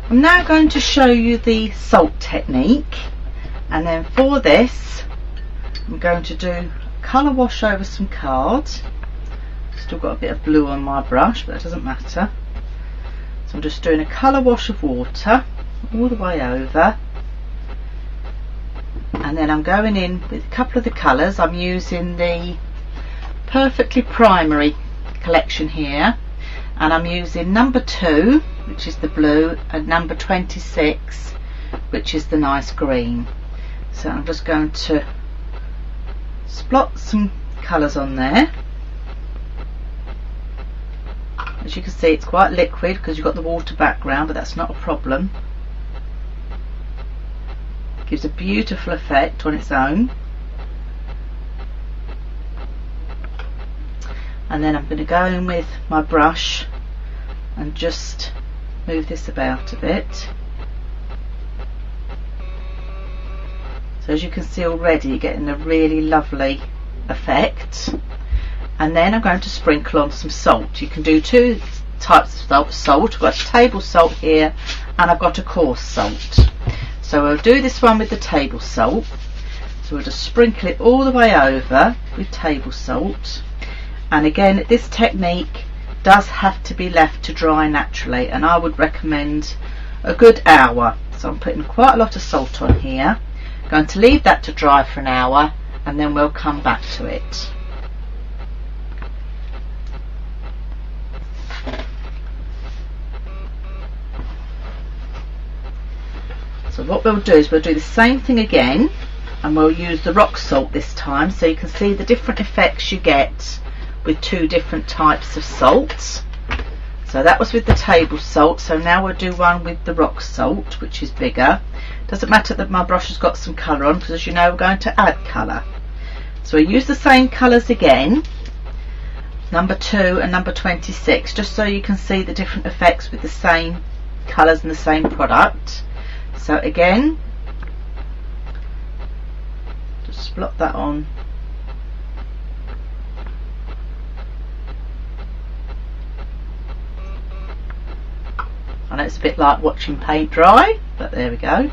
I'm now going to show you the salt technique, and then for this I'm going to do a colour wash over some cards. Still got a bit of blue on my brush, but that doesn't matter. So I'm just doing a colour wash of water all the way over, and then I'm going in with a couple of the colours. I'm using the Perfectly Primary collection here, and I'm using number 2, which is the blue, and number 26, which is the nice green. So I'm just going to splot some colours on there. As you can see, it's quite liquid because you've got the water background, but that's not a problem. It gives a beautiful effect on its own. And then I'm going to go in with my brush and just move this about a bit. So as you can see already, you're getting a really lovely effect. And then I'm going to sprinkle on some salt. You can do 2 types of salt. I've got a table salt here, and I've got a coarse salt. So we'll do this one with the table salt. So we'll just sprinkle it all the way over with table salt. And again, this technique does have to be left to dry naturally, and I would recommend a good hour. So I'm putting quite a lot of salt on here. I'm going to leave that to dry for an hour, and then we'll come back to it. So what we'll do is we'll do the same thing again, and we'll use the rock salt this time, so you can see the different effects you get with 2 different types of salts. So that was with the table salt, so now we'll do one with the rock salt, which is bigger. Doesn't matter that my brush has got some colour on, because as you know, we're going to add colour. So we use the same colours again, number 2 and number 26, just so you can see the different effects with the same colours and the same product. So again, just splot that on. I know it's a bit like watching paint dry, but there we go.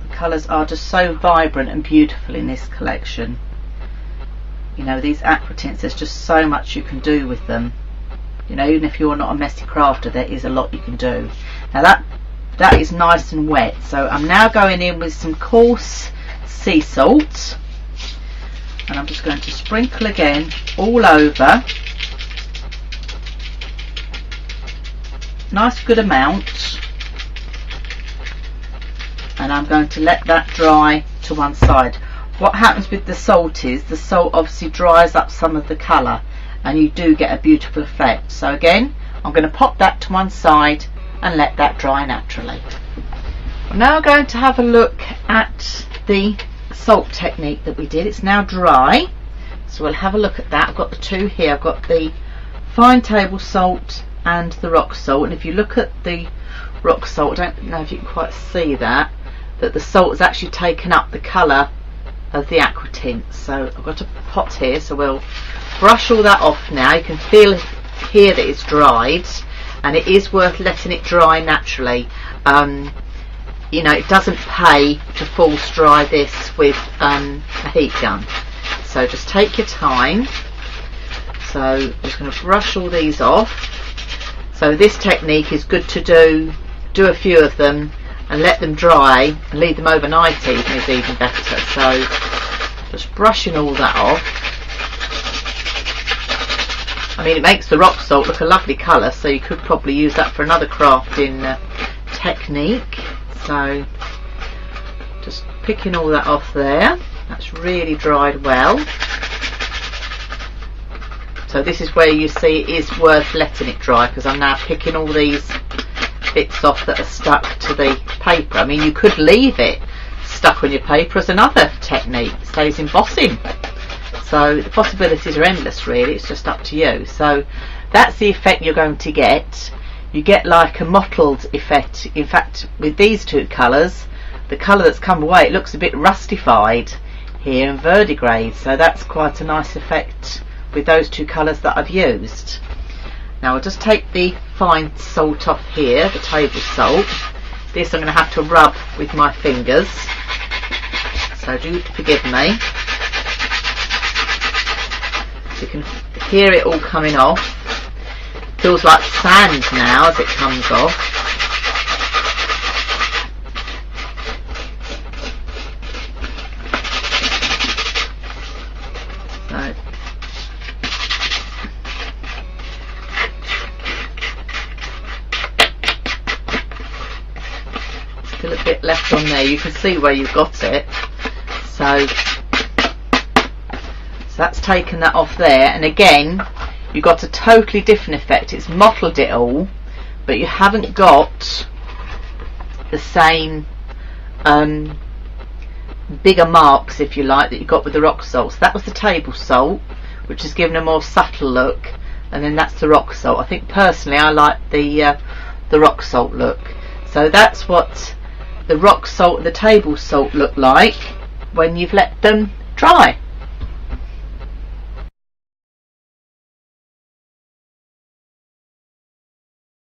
The colours are just so vibrant and beautiful in this collection. You know, these aqua tints, there's just so much you can do with them. You know, even if you're not a messy crafter, there is a lot you can do. Now that is nice and wet, so I'm now going in with some coarse sea salt, and I'm just going to sprinkle again all over. Nice good amount, and I'm going to let that dry to one side. What happens with the salt is the salt obviously dries up some of the colour, and you do get a beautiful effect. So again, I'm going to pop that to one side and let that dry naturally. I'm now going to have a look at the salt technique that we did. It's now dry, so we'll have a look at that. I've got the 2 here. I've got the fine table salt and the rock salt, and if you look at the rock salt, I don't know if you can quite see that the salt has actually taken up the colour of the aqua tint. So I've got a pot here, so we'll brush all that off now. You can feel here that it's dried, and it is worth letting it dry naturally. You know, it doesn't pay to false dry this with a heat gun, so just take your time. So I'm just going to brush all these off. So this technique is good to do a few of them and let them dry, and leave them overnight even is even better. So just brushing all that off. I mean, it makes the rock salt look a lovely colour, so you could probably use that for another crafting technique. So just picking all that off there. That's really dried well. So this is where you see it is worth letting it dry, because I'm now picking all these bits off that are stuck to the paper. I mean, you could leave it stuck on your paper as another technique. It saves embossing. So the possibilities are endless really, it's just up to you. So that's the effect you're going to get. You get like a mottled effect. In fact, with these 2 colours, the colour that's come away, it looks a bit rustified here and verdigris, so that's quite a nice effect with those two colours that I've used. Now I'll just take the fine salt off here, the table salt. This I'm going to have to rub with my fingers, so do forgive me. You can hear it all coming off. Feels like sand now as it comes off. So, still a bit left on there. You can see where you've got it. So that's taken that off there, and again you've got a totally different effect. It's mottled it all, but you haven't got the same bigger marks, if you like, that you got with the rock salt. So that was the table salt, which has given a more subtle look, and then that's the rock salt. I think personally I like the rock salt look. So that's what the rock salt and the table salt look like when you've let them dry.